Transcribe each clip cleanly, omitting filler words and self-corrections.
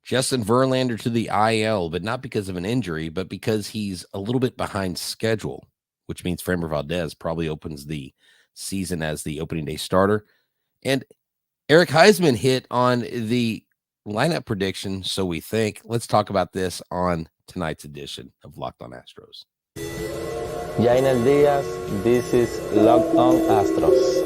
Justin Verlander to the IL, but not because of an injury, but because he's a little bit behind schedule, which means Framber Valdez probably opens the season as the opening day starter. And Eric Huysman hit on the lineup prediction, so we think. Let's talk about this on tonight's edition of Locked On Astros. Jainer Diaz, this is Locked On Astros.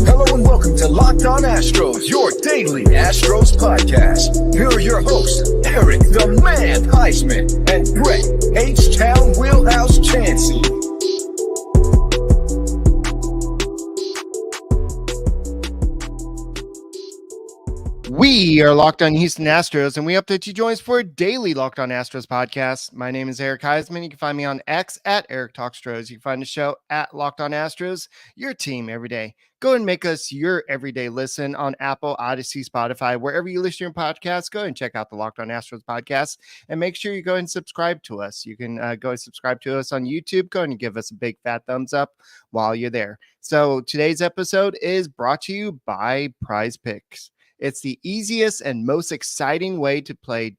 Hello and welcome to Locked On Astros, your daily Astros podcast. Here are your hosts, Eric the Man Huysman and Brett H-Town Wheelhouse Chancey. We are Locked On Houston Astros, and we update you joins for a daily Locked On Astros podcast. My name is Eric Huysman. You can find me on X at Eric Talkstros. You can find the show at Locked On Astros, your team every day. Go ahead and make us your everyday listen on Apple, Odyssey, Spotify, wherever you listen to your podcasts. Go ahead and check out the Locked On Astros podcast, and make sure you go ahead and subscribe to us. You can go and subscribe to us on YouTube. Go ahead and give us a big fat thumbs up while you're there. So today's episode is brought to you by PrizePicks. It's the easiest and most exciting way to play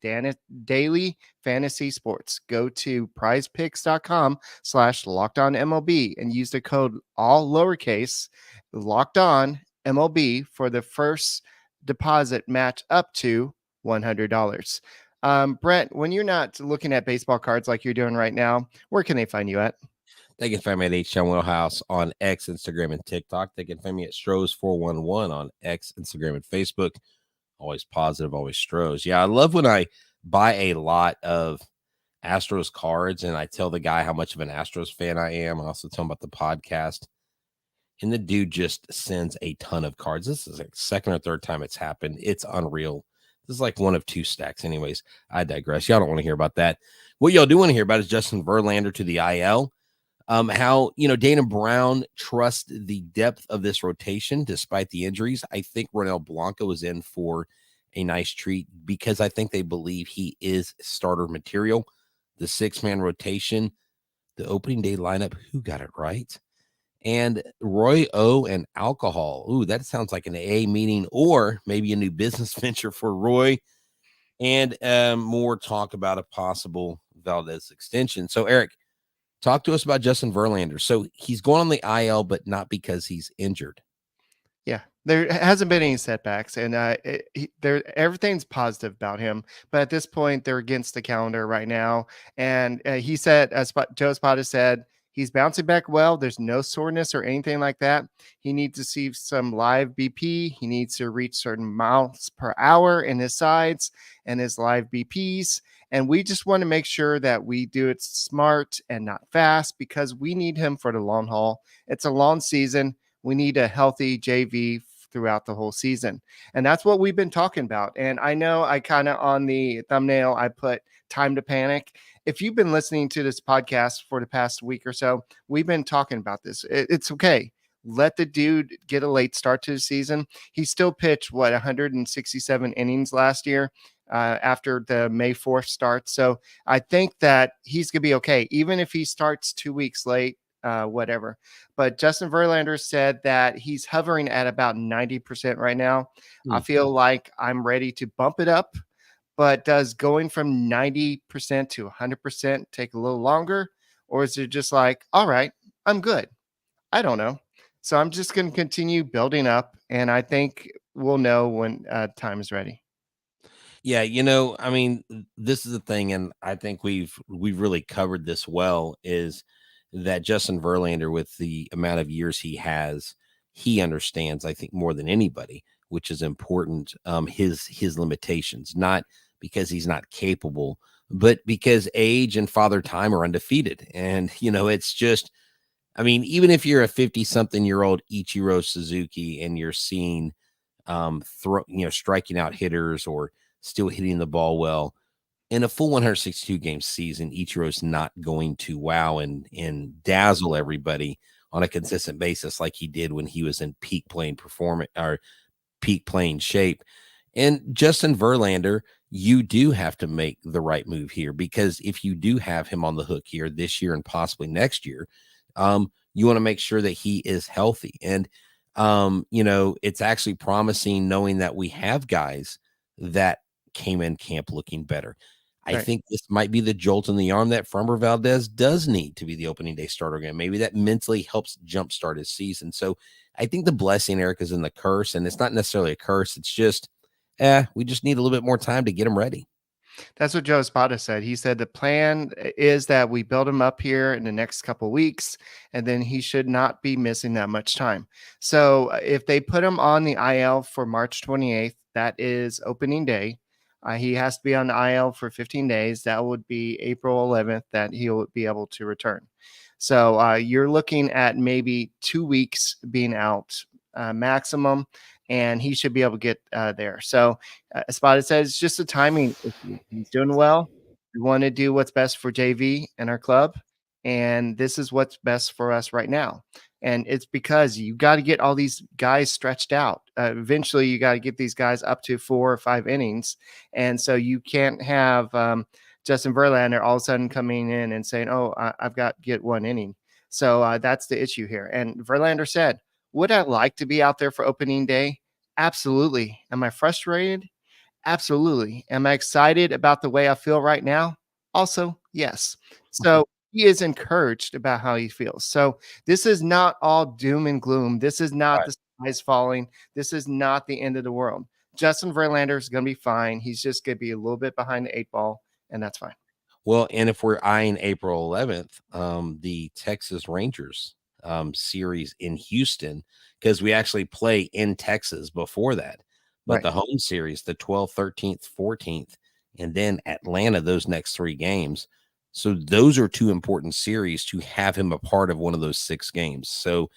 daily fantasy sports. Go to prizepicks.com/lockedonmlb and use the code all lowercase LOCKEDONMLB for the first deposit match up to $100. Brent, when you're not looking at baseball cards like you're doing right now, where can they find you at? They can find me at H-Town Wheelhouse on X, Instagram, and TikTok. They can find me at Stros411 on X, Instagram, and Facebook. Always positive, always Stros. Yeah, I love when I buy a lot of Astros cards and I tell the guy how much of an Astros fan I am. I also tell him about the podcast. And the dude just sends a ton of cards. This is like second or third time it's happened. It's unreal. This is like one of two stacks. Anyways, I digress. Y'all don't want to hear about that. What y'all do want to hear about is Justin Verlander to the IL. How, Dana Brown trusts the depth of this rotation despite the injuries. I think Ronel Blanco is in for a nice treat because I think they believe he is starter material. The 6-man rotation, the opening day lineup, who got it right? And Roy O and alcohol. Ooh, that sounds like an AA meeting or maybe a new business venture for Roy. And more talk about a possible Valdez extension. So, Eric, talk to us about Justin Verlander. So he's going on the IL, but not because he's injured. Yeah, there hasn't been any setbacks, and everything's positive about him. But at this point, they're against the calendar right now. And he said, as Joe Espada said, he's bouncing back well. There's no soreness or anything like that. He needs to see some live BP. He needs to reach certain miles per hour in his sides and his live BPs. And we just want to make sure that we do it smart and not fast because we need him for the long haul. It's a long season. We need a healthy JV throughout the whole season. And that's what we've been talking about. And I know I kind of on the thumbnail, I put time to panic. If you've been listening to this podcast for the past week or so, we've been talking about this. It's okay. Let the dude get a late start to the season. He still pitched, 167 innings last year after the May 4th start. So I think that he's going to be okay, even if he starts 2 weeks late, whatever. But Justin Verlander said that he's hovering at about 90% right now. I feel like I'm ready to bump it up. But does going from 90% to 100% take a little longer? Or is it just like, all right, I'm good? I don't know. So I'm just going to continue building up. And I think we'll know when time is ready. Yeah, this is the thing, and I think we've really covered this well, is that Justin Verlander, with the amount of years he has, he understands, I think, more than anybody, which is important, his limitations, not because he's not capable, but because age and father time are undefeated. And, it's just, even if you're a 50-something-year-old Ichiro Suzuki and you're seeing striking out hitters or still hitting the ball well, in a full 162 game season, Ichiro's not going to wow and dazzle everybody on a consistent basis like he did when he was in peak playing performance or peak playing shape. And Justin Verlander, you do have to make the right move here, because if you do have him on the hook here this year and possibly next year, you want to make sure that he is healthy. And It's actually promising knowing that we have guys that came in camp looking better. I Right. think this might be the jolt in the arm that Framber Valdez does need to be the opening day starter again. Maybe that mentally helps jumpstart his season. So I think the blessing, Eric, is in the curse, and it's not necessarily a curse. It's just, we just need a little bit more time to get him ready. That's what Joe Espada said. He said the plan is that we build him up here in the next couple weeks, and then he should not be missing that much time. So if they put him on the IL for March 28th, that is opening day. He has to be on the IL for 15 days. That would be April 11th that he'll be able to return. So you're looking at maybe 2 weeks being out maximum, and he should be able to get there. So Espada says it's just a timing issue. He's doing well. We want to do what's best for JV and our club, and this is what's best for us right now. And it's because you got to get all these guys stretched out. Eventually, you got to get these guys up to 4 or 5 innings, and so you can't have Justin Verlander all of a sudden coming in and saying, "Oh, I've got to get 1 inning." So that's the issue here. And Verlander said, would I like to be out there for opening day? Absolutely. Am I frustrated? Absolutely. Am I excited about the way I feel right now? Also, yes. So he is encouraged about how he feels. So this is not all doom and gloom. This is not the skies falling. This is not the end of the world. Justin Verlander is going to be fine. He's just going to be a little bit behind the 8 ball, and that's fine. Well, and if we're eyeing April 11th, the Texas Rangers series in Houston, because we actually play in Texas before that, but the home series, the 12th, 13th, 14th, and then Atlanta, those next 3 games. So those are 2 important series to have him a part of one of those 6 games. So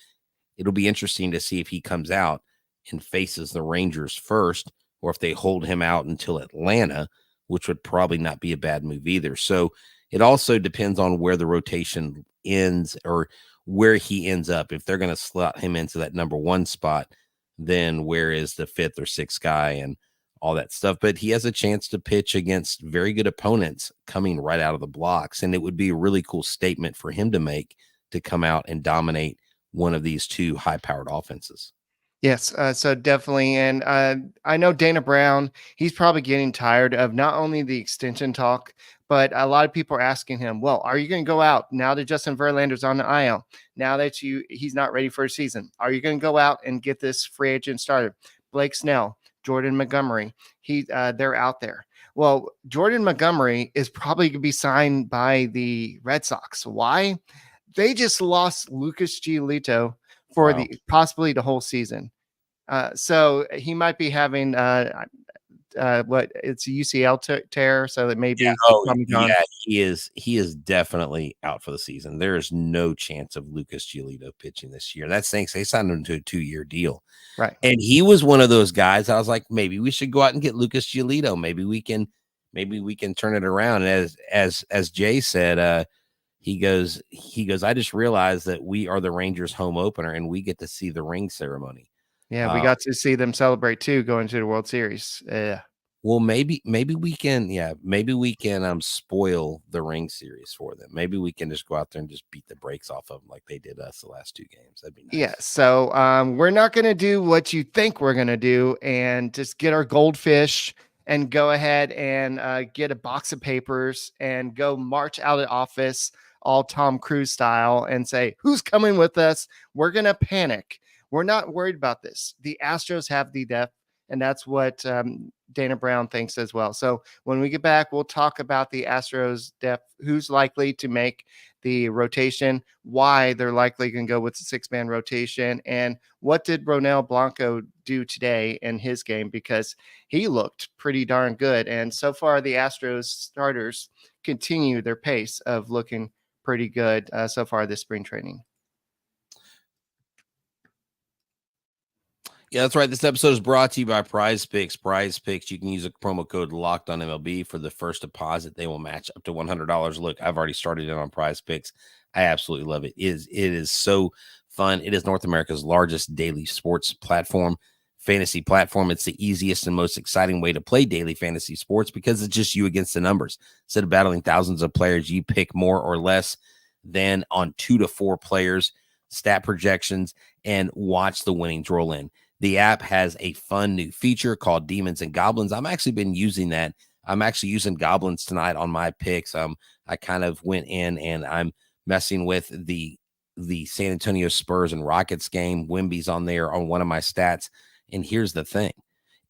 it'll be interesting to see if he comes out and faces the Rangers first, or if they hold him out until Atlanta, which would probably not be a bad move either. So it also depends on where the rotation ends or where he ends up. If they're going to slot him into that number 1 spot, then where is the 5th or 6th guy and all that stuff? But he has a chance to pitch against very good opponents coming right out of the blocks. And it would be a really cool statement for him to make, to come out and dominate one of these 2 high-powered offenses. Yes, so definitely. And I know Dana Brown, he's probably getting tired of not only the extension talk, but a lot of people are asking him, well, are you going to go out now that Justin Verlander's on the IL? Now that he's not ready for a season, are you going to go out and get this free agent started? Blake Snell, Jordan Montgomery, they're out there. Well, Jordan Montgomery is probably going to be signed by the Red Sox. Why? They just lost Lucas Giolito for possibly the whole season. So he might be having it's a UCL tear, so it may be. He is definitely out for the season. There is no chance of Lucas Giolito pitching this year. That's thanks they signed him to a 2-year deal, right? And he was one of those guys. I was like, maybe we should go out and get Lucas Giolito. Maybe we can turn it around. And as Jay said, he goes, I just realized that we are the Rangers home opener and we get to see the ring ceremony. Yeah, we got to see them celebrate too, going to the World Series. Yeah. Well, maybe we can spoil the ring series for them. Maybe we can just go out there and just beat the brakes off of them like they did us the last 2 games. That'd be nice. Yeah. So we're not going to do what you think we're going to do and just get our goldfish and go ahead and get a box of papers and go march out of office all Tom Cruise style and say, who's coming with us? We're going to panic. We're not worried about this. The Astros have the depth, and that's what Dana Brown thinks as well. So when we get back, we'll talk about the Astros depth, who's likely to make the rotation, why they're likely going to go with the 6-man rotation, and what did Ronel Blanco do today in his game, because he looked pretty darn good. And so far, the Astros starters continue their pace of looking pretty good so far this spring training. Yeah, that's right. This episode is brought to you by PrizePicks. PrizePicks, you can use a promo code Locked On MLB for the first deposit. They will match up to $100. Look, I've already started it on PrizePicks. I absolutely love it. It is so fun. It is North America's largest daily sports fantasy platform. It's the easiest and most exciting way to play daily fantasy sports because it's just you against the numbers. Instead of battling thousands of players, you pick more or less than on 2 to 4 players. stat projections, and watch the winnings roll in. The app has a fun new feature called Demons and Goblins. I'm actually been using that. I'm actually using Goblins tonight on my picks. I kind of went in and I'm messing with the San Antonio Spurs and Rockets game. Wemby's on there on one of my stats. And here's the thing.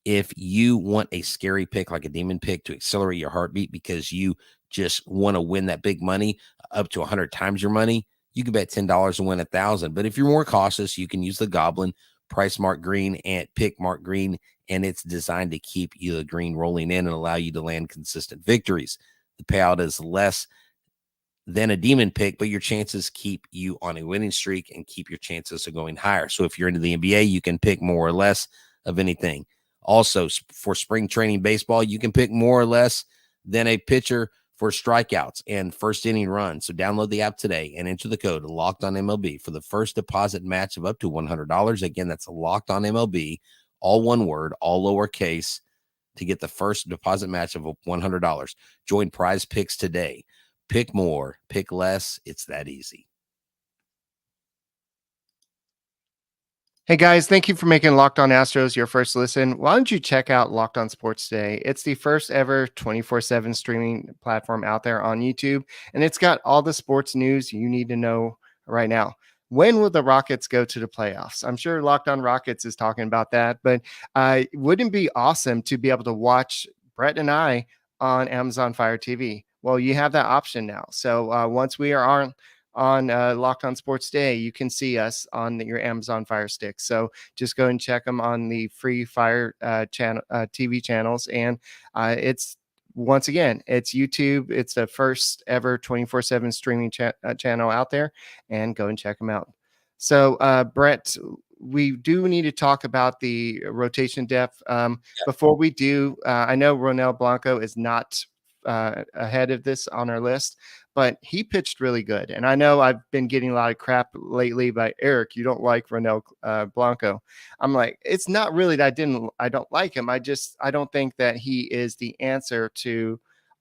If you want a scary pick like a demon pick to accelerate your heartbeat because you just want to win that big money up to 100 times your money, you can bet $10 and win 1,000. But if you're more cautious, you can use the Goblin, price Mark Green, and pick Mark Green, and it's designed to keep you the green rolling in and allow you to land consistent victories. The payout is less than a demon pick, but your chances keep you on a winning streak and keep your chances of going higher. So if you're into the NBA, you can pick more or less of anything. Also, for spring training baseball, you can pick more or less than a pitcher for strikeouts and first inning runs. So download the app today and enter the code Locked On MLB for the first deposit match of up to $100. Again, that's Locked On MLB, all one word, all lowercase, to get the first deposit match of $100. Join PrizePicks today. Pick more, pick less. It's that easy. Hey guys, thank you for making Locked On Astros your first listen. Why don't you check out Locked On Sports today? It's the first ever 24/7 streaming platform out there on YouTube, and it's got all the sports news you need to know right now. When will the Rockets go to the playoffs? I'm sure Locked On Rockets is talking about that, but wouldn't it be awesome to be able to watch Brett and I on Amazon Fire TV? Well, you have that option now. So once we are on Locked On Sports Day, you can see us on your Amazon Fire Stick. So just go and check them on the free Fire channel TV channels. And it's once again, it's YouTube. It's the first ever 24/7 streaming channel out there, and go and check them out. So Brett, we do need to talk about the rotation depth. Before we do, I know Ronel Blanco is not ahead of this on our list, but he pitched really good. And I know I've been getting a lot of crap lately by Eric. You don't like Ronel Blanco. I'm like, it's not really that I don't like him. I don't think that he is the answer to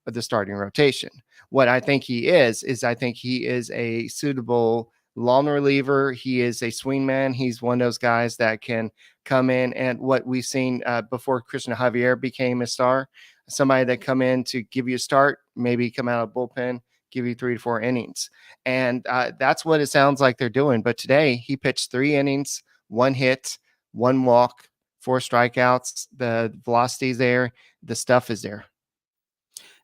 the starting rotation. What I think he is I think he is a suitable long reliever. He is a swing man. He's one of those guys that can come in, and what we've seen before Christian Javier became a star, somebody that come in to give you a start, maybe come out of bullpen, give you 3 to 4 innings. And that's what it sounds like they're doing. But today he pitched 3 innings, 1 hit, 1 walk, 4 strikeouts. The velocity's there. The stuff is there.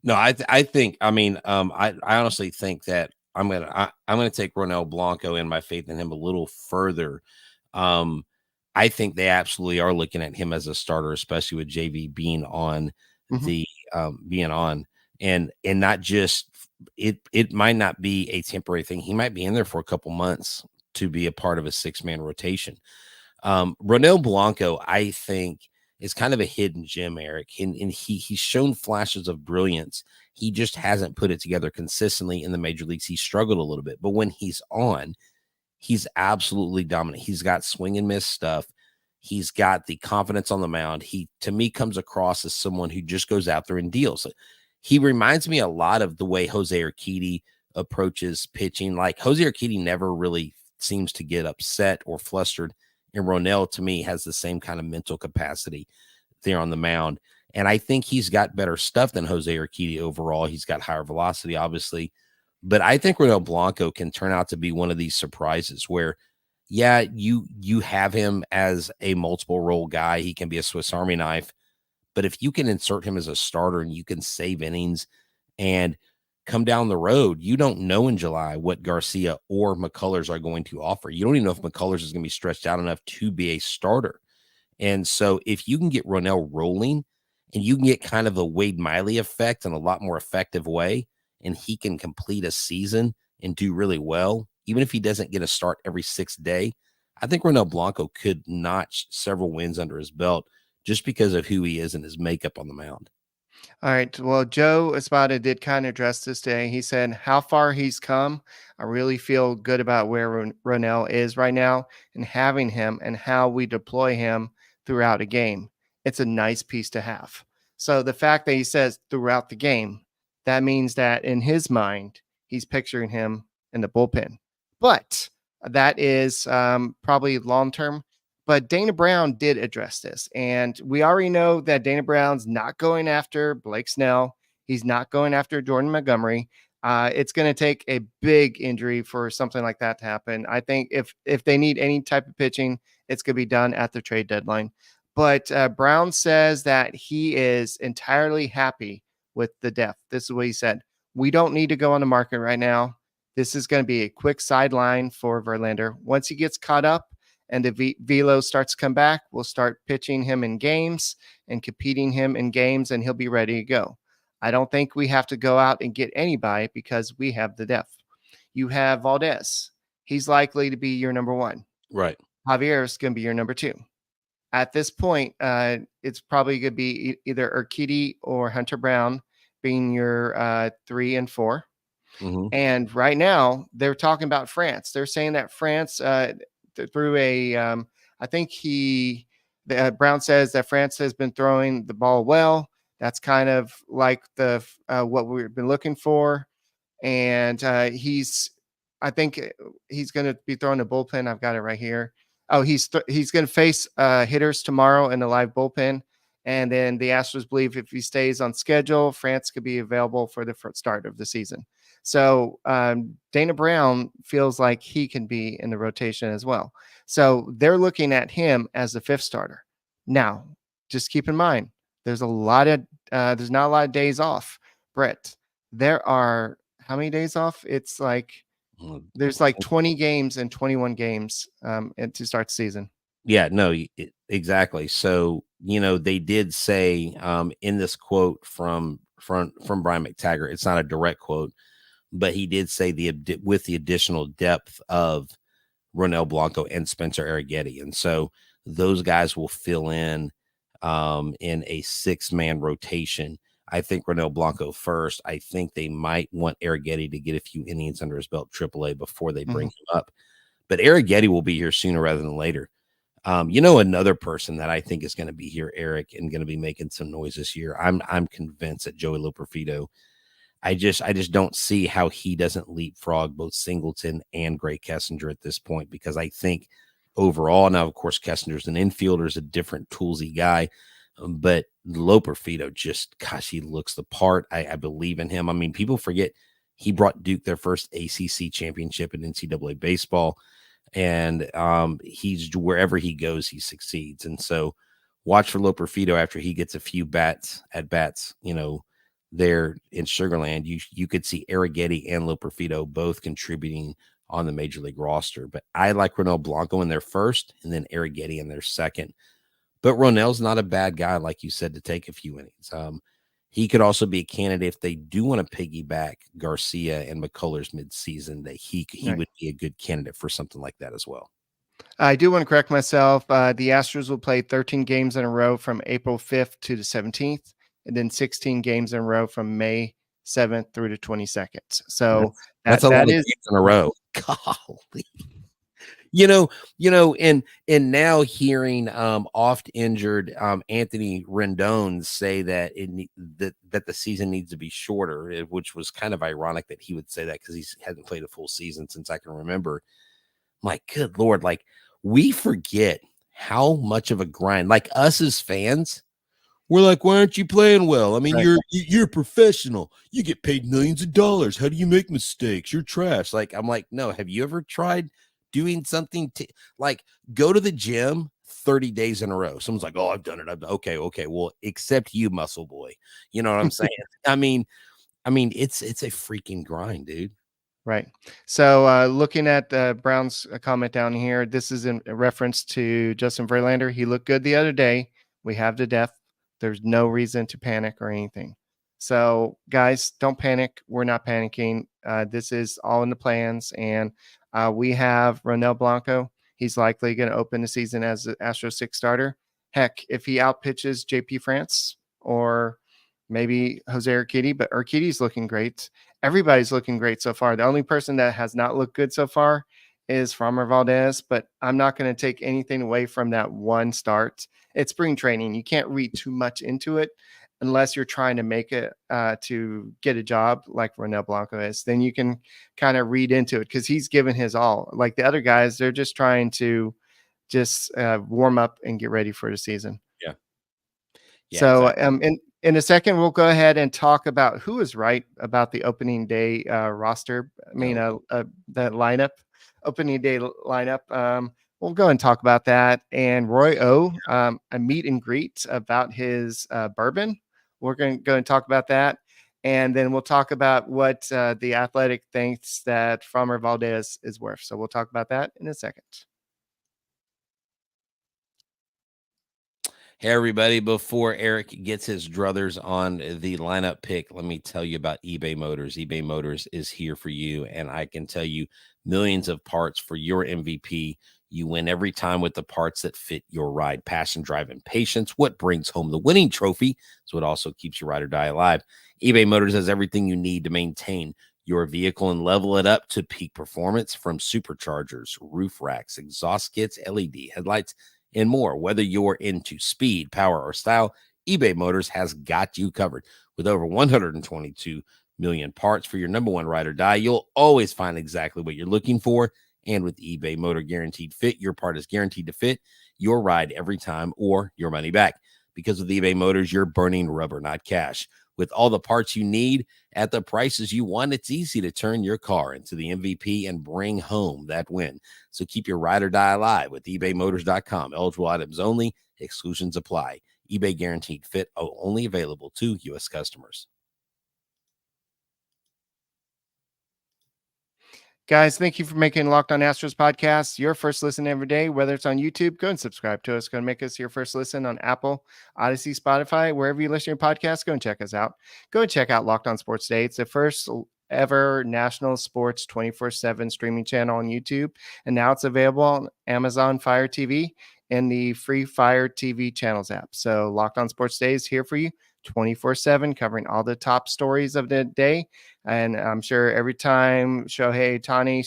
No, I think, I honestly think that I'm going to take Ronel Blanco and my faith in him a little further. I think they absolutely are looking at him as a starter, especially with JV being on and not just it might not be a temporary thing. He might be in there for a couple months to be a part of a 6-man rotation. Ronel Blanco, I think, is kind of a hidden gem, Eric, and he's shown flashes of brilliance. He just hasn't put it together consistently in the major leagues. He struggled a little bit, but when he's on, he's absolutely dominant. He's got swing and miss stuff. He's got the confidence on the mound. He, to me, comes across as someone who just goes out there and deals. He reminds me a lot of the way Jose Urquidy approaches pitching. Like, Jose Urquidy never really seems to get upset or flustered. And Ronel, to me, has the same kind of mental capacity there on the mound. And I think he's got better stuff than Jose Urquidy overall. He's got higher velocity, obviously. But I think Ronel Blanco can turn out to be one of these surprises where, yeah, you have him as a multiple role guy. He can be a Swiss Army knife. But if you can insert him as a starter and you can save innings and come down the road, you don't know in July what Garcia or McCullers are going to offer. You don't even know if McCullers is going to be stretched out enough to be a starter. And so if you can get Ronel rolling and you can get kind of a Wade Miley effect in a lot more effective way, and he can complete a season and do really well, even if he doesn't get a start every 6th day, I think Ronel Blanco could notch several wins under his belt just because of who he is and his makeup on the mound. All right. Well, Joe Espada did kind of address this today. He said how far he's come. I really feel good about where Ronel is right now and having him and how we deploy him throughout a game. It's a nice piece to have. So the fact that he says throughout the game, that means that in his mind, he's picturing him in the bullpen. But That is probably long term. But Dana Brown did address this. And we already know that Dana Brown's not going after Blake Snell. He's not going after Jordan Montgomery. It's going to take a big injury for something like that to happen. I think if they need any type of pitching, it's going to be done at the trade deadline. But Brown says that he is entirely happy with the depth. This is what he said. We don't need to go on the market right now. This is going to be a quick sideline for Verlander. Once he gets caught up and the velo starts to come back, we'll start pitching him in games and competing him in games, and he'll be ready to go. I don't think we have to go out and get anybody because we have the depth. You have Valdez. He's likely to be your number one. Right. Javier is going to be your number two. At this point, it's probably going to be either Urquidy or Hunter Brown being your 3 and 4. Mm-hmm. And right now, they're talking about France. They're saying that France, through a, I think Brown says that France has been throwing the ball well. That's kind of like what we've been looking for. And I think he's going to be throwing a bullpen. I've got it right here. Oh, he's going to face hitters tomorrow in the live bullpen. And then the Astros believe if he stays on schedule, France could be available for the start of the season. So Dana Brown feels like he can be in the rotation as well. So they're looking at him as the 5th starter. Now, just keep in mind, there's not a lot of days off, Brett. There are how many days off? It's like there's like 20 games and 21 games to start the season. Yeah, no, exactly. So, they did say in this quote from Brian McTaggart, it's not a direct quote, but he did say with the additional depth of Ronel Blanco and Spencer Arrighetti. And so those guys will fill in a 6-man rotation. I think Ronel Blanco first. I think they might want Arrighetti to get a few innings under his belt, AAA, before they bring him up. But Arrighetti will be here sooner rather than later. Another person that I think is going to be here, Eric, and going to be making some noise this year. I'm convinced that Joey Loperfido. I just don't see how he doesn't leapfrog both Singleton and Gray Kessinger at this point, because I think overall, now of course Kessinger's an infielder, is a different toolsy guy, but Loperfido he looks the part. I believe in him. I mean, people forget he brought Duke their first ACC championship in NCAA baseball. And he's wherever he goes, he succeeds. And so watch for Loperfido after he gets a few at bats, there in Sugarland. You could see Arrighetti and Loperfido both contributing on the major league roster. But I like Ronel Blanco in their first and then Arrighetti in their second. But Ronel's not a bad guy, like you said, to take a few innings. He could also be a candidate if they do want to piggyback Garcia and McCullers midseason, that he Right. would be a good candidate for something like that as well. I do want to correct myself. The Astros will play 13 games in a row from April 5th to the 17th, and then 16 games in a row from May 7th through the 22nd. So that's a lot of games in a row. Golly. And now hearing oft injured Anthony Rendon say that that the season needs to be shorter, which was kind of ironic that he would say that because he hasn't played a full season since I can remember. My good Lord, like we forget how much of a grind, like us as fans, we're like, why aren't you playing well? I mean, Right. you're a professional. You get paid millions of dollars. How do you make mistakes? You're trash. Like, I'm like, no, have you ever tried doing something like go to the gym 30 days in a row? Someone's like, oh, I've done it. Okay. Well, except you, muscle boy. You know what I'm saying? I mean, it's a freaking grind, dude. Right. So looking at Brown's comment down here, this is in reference to Justin Verlander. He looked good the other day. We have the depth. There's no reason to panic or anything. So guys, don't panic. We're not panicking. This is all in the plans. And we have Ronel Blanco. He's likely going to open the season as the Astros 6 starter. Heck, if he outpitches JP France or maybe Jose Urquidy, but Urquidy's looking great. Everybody's looking great so far. The only person that has not looked good so far is Framber Valdez, but I'm not going to take anything away from that one start. It's spring training. You can't read too much into it. unless you're trying to make it to get a job like Ronel Blanco is, then you can kind of read into it because he's given his all. Like the other guys, they're just trying to just warm up and get ready for the season. Yeah. Yeah, So exactly. in a second, we'll go ahead and talk about who is right about the opening day roster. I mean, the lineup, opening day lineup. We'll go and talk about that. And Roy O, a meet and greet about his bourbon. We're going to go and talk about that. And then we'll talk about what the Athletic thinks that Framber Valdez is worth. So we'll talk about that in a second. Hey, everybody, before Eric gets his druthers on the lineup pick, let me tell you about eBay Motors. eBay Motors is here for you, and I can tell you millions of parts for your MVP. You win every time with the parts that fit your ride. Passion, drive, and patience. What brings home the winning trophy is what also keeps your ride or die alive. eBay Motors has everything you need to maintain your vehicle and level it up to peak performance, from superchargers, roof racks, exhaust kits, LED headlights, and more. Whether you're into speed, power, or style, eBay Motors has got you covered. With over 122 million parts for your number one ride or die, you'll always find exactly what you're looking for. And with eBay Motor Guaranteed Fit, your part is guaranteed to fit your ride every time or your money back. Because with eBay Motors, you're burning rubber, not cash. With all the parts you need at the prices you want, it's easy to turn your car into the MVP and bring home that win. So keep your ride or die alive with ebaymotors.com. Eligible items only. Exclusions apply. eBay Guaranteed Fit only available to U.S. customers. Guys, thank you for making Locked On Astros podcast your first listen every day. Whether it's on YouTube, go and subscribe to us. Go and make us your first listen on Apple, Odyssey, Spotify, wherever you listen to your podcast. Go and check us out. Go and check out Locked On Sports Day. It's the first ever national sports 24/7 streaming channel on YouTube, and now it's available on Amazon Fire TV and the free Fire TV channels app. So Locked On Sports Day is here for you 24/7, covering all the top stories of the day. And I'm sure every time Shohei Ohtani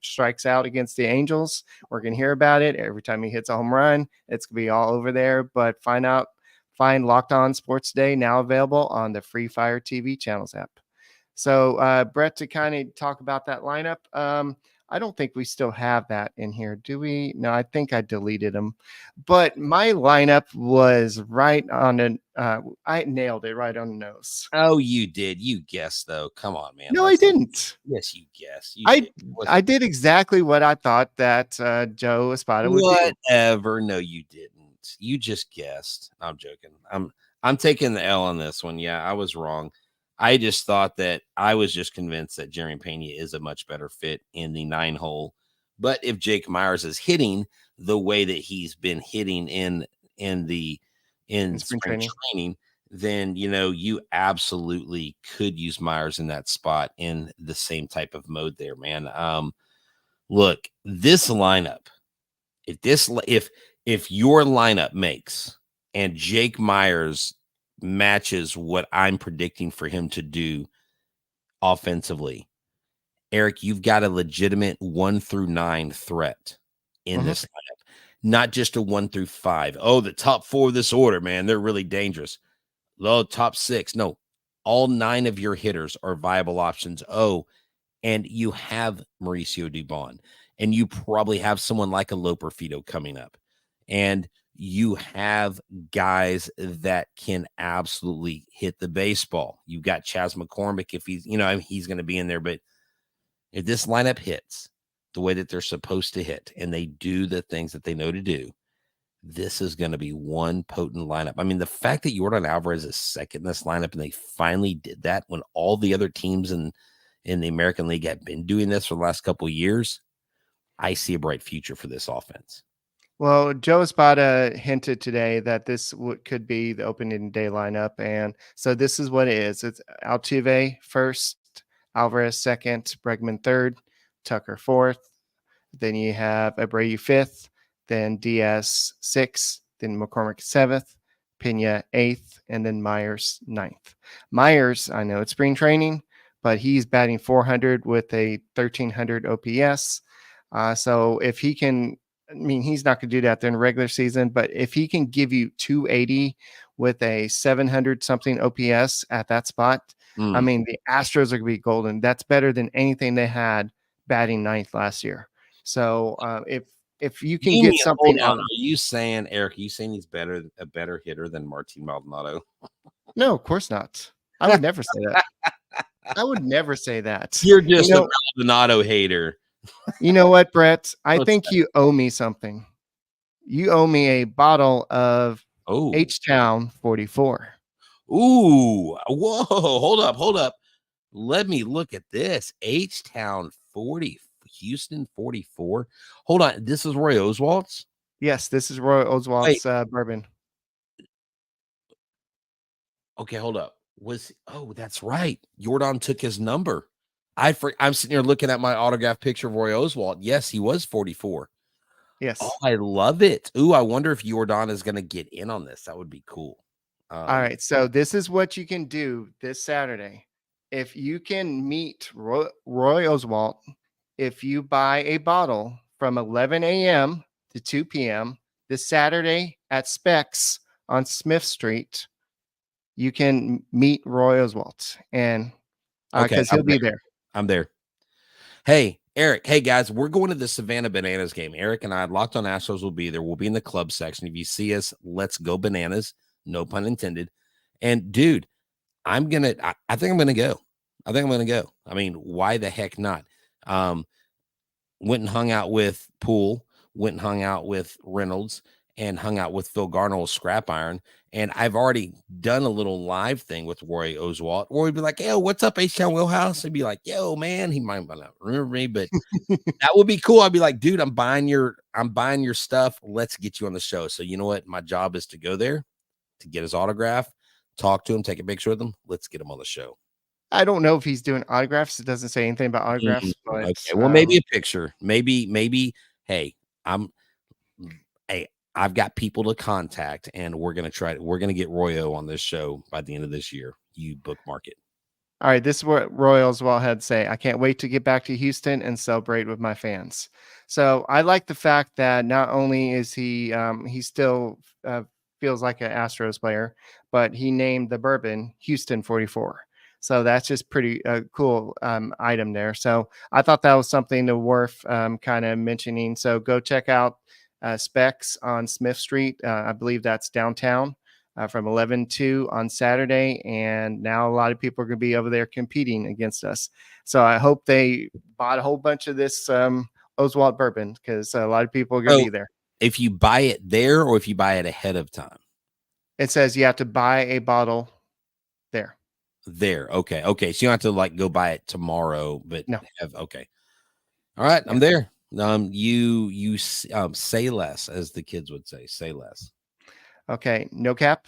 strikes out against the Angels, we're going to hear about it. Every time he hits a home run, it's going to be all over there. But find Locked On Sports Day now available on the free Fire TV channels app. So, Brett, to kind of talk about that lineup, I don't think we still have that in here, do we? No, I think I deleted them. But my lineup was right on the I nailed it right on the nose. Oh, you did. You guessed, though. Come on, man. No, I didn't. Yes, you guessed. I did exactly what I thought that Joe Espada would do. Whatever. No, you didn't. You just guessed. I'm joking. I'm taking the L on this one. Yeah, I was wrong. I just thought that I was just convinced that Jerry Pena is a much better fit in the 9-hole. But if Jake Myers is hitting the way that he's been hitting in spring training, then you absolutely could use Myers in that spot in the same type of mode there, man. Look, this lineup, if your lineup makes and Jake Myers matches what I'm predicting for him to do offensively, Eric, you've got a legitimate 1 through 9 threat in this lineup, not just a 1 through 5. Oh, the top 4 of this order, man, they're really dangerous. Low top 6. No, all 9 of your hitters are viable options. Oh, and you have Mauricio Dubon, and you probably have someone like a Loperfido coming up, and you have guys that can absolutely hit the baseball. You've got Chas McCormick if he's, he's going to be in there. But if this lineup hits the way that they're supposed to hit and they do the things that they know to do, this is going to be one potent lineup. I mean, the fact that Yordan Alvarez is second in this lineup and they finally did that when all the other teams in the American League have been doing this for the last couple of years, I see a bright future for this offense. Well, Joe Espada hinted today that this could be the opening day lineup. And so this is what it is. It's Altuve first, Alvarez second, Bregman third, Tucker fourth. Then you have Abreu fifth, then Diaz sixth, then McCormick seventh, Pena eighth, and then Myers ninth. Myers, I know it's spring training, but he's batting 400 with a 1,300 OPS. So if he can I mean, he's not going to do that during the regular season, but if he can give you 280 with a 700 something OPS at that spot, I mean, the Astros are going to be golden. That's better than anything they had batting ninth last year. So if you can get something out, are you saying, Eric? Are you saying he's a better hitter than Martin Maldonado? no, of course not. I would never say that. I would never say that. You're just a Maldonado hater. You know what, Brett? I think you owe me something. You owe me a bottle of H-Town 44. Ooh, whoa, hold up. Let me look at this. H-Town 40, Houston 44. Hold on. This is Roy Oswalt's? Yes, this is Roy Oswalt's bourbon. Okay, hold up. That's right. Jordan took his number. I'm sitting here looking at my autograph picture of Roy Oswalt. Yes, he was 44. Yes. Oh, I love it. Ooh, I wonder if Jordan is going to get in on this. That would be cool. All right. So this is what you can do this Saturday. If you can meet Roy Oswalt, if you buy a bottle from 11 a.m. to 2 p.m. this Saturday at Specs on Smith Street, you can meet Roy Oswalt. And because he'll be there. I'm there. Hey, Eric. Hey, guys, we're going to the Savannah Bananas game. Eric and I, Locked On Astros, will be there. We'll be in the club section. If you see us, let's go bananas. No pun intended. And, dude, I think I'm going to go. I mean, why the heck not? Went and hung out with Poole, went and hung out with Reynolds, and hung out with Phil Garnell, Scrap Iron. And I've already done a little live thing with Roy Oswalt. Roy would be like, yo, what's up, H-Town Wheelhouse? I'd be like, yo, man. He might not remember me, but that would be cool. I'd be like, dude, I'm buying your stuff. Let's get you on the show. So you know what? My job is to go there, to get his autograph, talk to him, take a picture with him. Let's get him on the show. I don't know if he's doing autographs. It doesn't say anything about autographs. But, okay. Well, maybe a picture. Maybe. Hey, I've got people to contact, and we're gonna get Royo on this show by the end of this year. You bookmark it. All right, this is what Roy Oswalt had to say. I can't wait to get back to Houston and celebrate with my fans. So I like the fact that not only is he still feels like an Astros player, but he named the bourbon Houston 44. So that's just pretty cool item there. So I thought that was something to worth kind of mentioning. So go check out Specs on Smith Street. I believe that's downtown from 11 to on Saturday. And now a lot of people are going to be over there competing against us. So I hope they bought a whole bunch of this Oswalt bourbon, because a lot of people are going to be there. If you buy it there or if you buy it ahead of time? It says you have to buy a bottle there. Okay. So you don't have to like go buy it tomorrow, but no. Okay. All right. Yeah. I'm there. You say less, as the kids would say. Say less. Okay. No cap.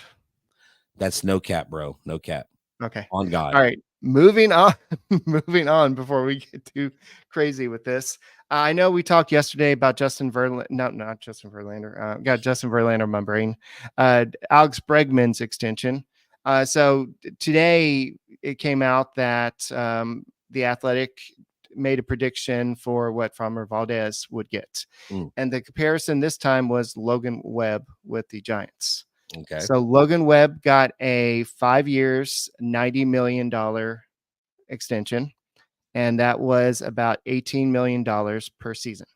That's no cap, bro. No cap. Okay. On God. All right. Moving on. Moving on before we get too crazy with this. I know we talked yesterday about Justin Verlander. No, not Justin Verlander. Got Justin Verlander on my brain. Alex Bregman's extension. So today it came out that the Athletic made a prediction for what Framber Valdez would get. And the comparison this time was Logan Webb with the Giants. Okay. So Logan Webb got a 5 years, $90 million extension, and that was about $18 million per season.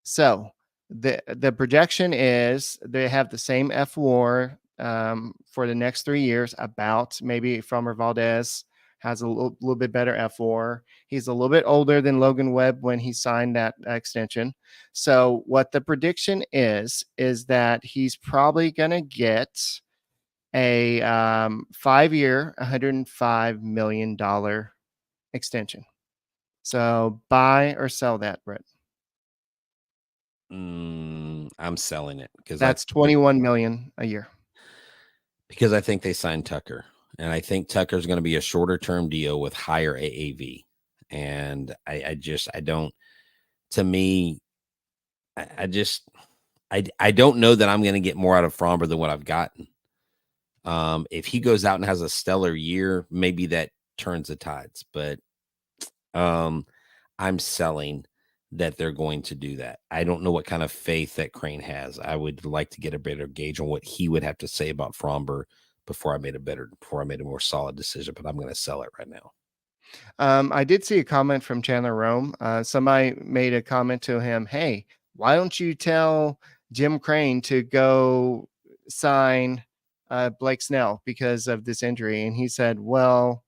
So the projection is they have the same FWAR for the next 3 years. About maybe Framber Valdez has a little bit better FWAR. He's a little bit older than Logan Webb when he signed that extension. So what the prediction is that he's probably going to get a 5 year, $105 million extension. So buy or sell that, Brett? I'm selling it, because that's $21 million a year. Because I think they signed Tucker, and I think Tucker's going to be a shorter term deal with higher AAV. And I don't know that I'm going to get more out of Framber than what I've gotten. If he goes out and has a stellar year, maybe that turns the tides, but I'm selling that they're going to do that. I don't know what kind of faith that Crane has. I would like to get a better gauge on what he would have to say about Fromber before I made a more solid decision, but I'm going to sell it right now. I did see a comment from Chandler Rome. Somebody made a comment to him, hey, why don't you tell Jim Crane to go sign Blake Snell because of this injury? And he said, well,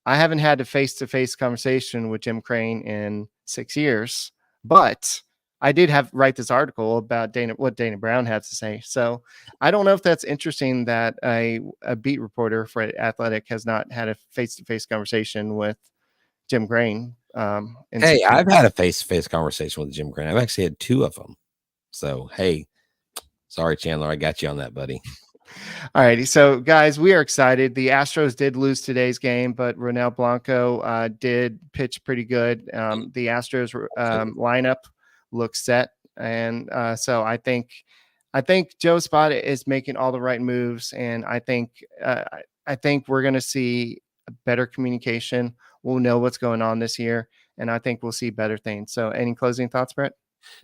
I haven't had a face-to-face conversation with Jim Crane in 6 years, but I did write this article about what Dana Brown had to say. So I don't know if that's interesting that a beat reporter for Athletic has not had a face-to-face conversation with Jim Crane. Hey, I've had a face-to-face conversation with Jim Crane. I've actually had 2 of them. So, hey, sorry, Chandler, I got you on that, buddy. All righty. So, guys, we are excited. The Astros did lose today's game, but Ronel Blanco did pitch pretty good. The Astros lineup looks set. And so I think Joe Spada is making all the right moves. And I think we're going to see better communication. We'll know what's going on this year. And I think we'll see better things. So any closing thoughts, Brett?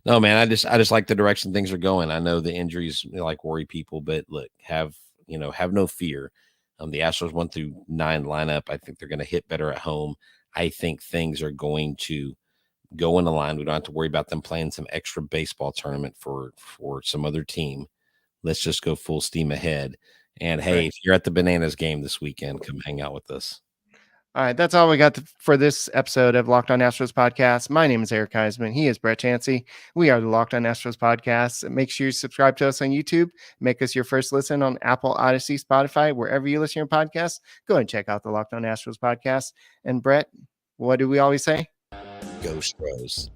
No, man, I just like the direction things are going. I know the injuries worry people, but look, have no fear. The Astros 1 through 9 lineup. I think they're going to hit better at home. I think things are going to go in the line. We don't have to worry about them playing some extra baseball tournament for some other team. Let's just go full steam ahead. And hey, if you're at the Bananas game this weekend, come hang out with us. All right, that's all we got for this episode of Locked On Astros podcast. My name is Eric Huysman. He is Brett Chancey. We are the Locked On Astros podcast. Make sure you subscribe to us on YouTube. Make us your first listen on Apple, Odyssey, Spotify, wherever you listen to your podcasts. Go and check out the Locked On Astros podcast. And Brett, what do we always say? Go Astros.